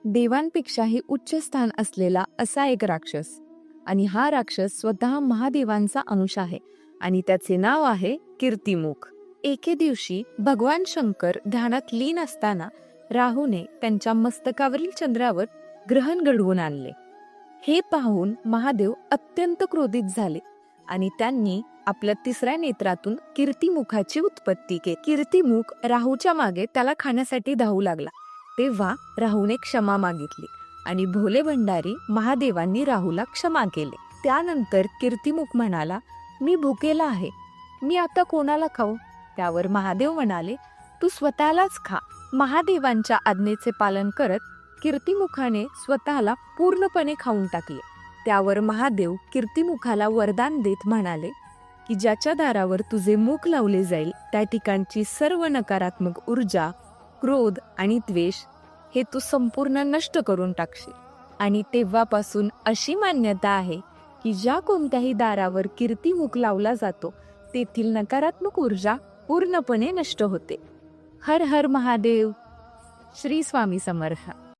देवांपेक्षाही उच्च स्थान असलेला असा एक राक्षस. आणि हा राक्षस स्वतः महादेवांचा अंश आहे आणि त्याचे नाव आहे कीर्तिमुख. एके दिवशी भगवान शंकर ध्यानात लीन असताना राहूने त्यांच्या मस्तकावरील चंद्रावर ग्रहण घडवून आणले. हे पाहून महादेव अत्यंत क्रोधित झाले आणि त्यांनी आपल्या तिसऱ्या नेत्रातून कीर्तिमुखाची उत्पत्ती केली. कीर्तिमुख राहूच्या मागे त्याला खाण्यासाठी धावू लागला. तेव्हा राहूने क्षमा मागितली आणि भोले भंडारी महादेवांनी राहूला क्षमा केले. त्यानंतर कीर्तिमुख म्हणाला, मी भुकेला आहे, मी आता कोणाला खाऊ? त्यावर महादेव म्हणाले, तू स्वतःलाच खा. महादेवांच्या आज्ञेचे पालन करत कीर्तिमुखाने स्वतःला पूर्णपणे खाऊन टाकले. त्यावर महादेव कीर्तिमुखाला वरदान देत म्हणाले की ज्याच्या दारावर तुझे मुख लावले जाईल त्या ठिकाणची सर्व नकारात्मक ऊर्जा, क्रोध आणि द्वेष हे तू संपूर्ण नष्ट करून टाकशील. आणि तेव्हापासून अशी मान्यता आहे की ज्या कोणत्याही दारावर कीर्तिमुख लावला जातो तेथील नकारात्मक ऊर्जा पूर्णपणे नष्ट होते. हर हर महादेव. श्री स्वामी समर्थ.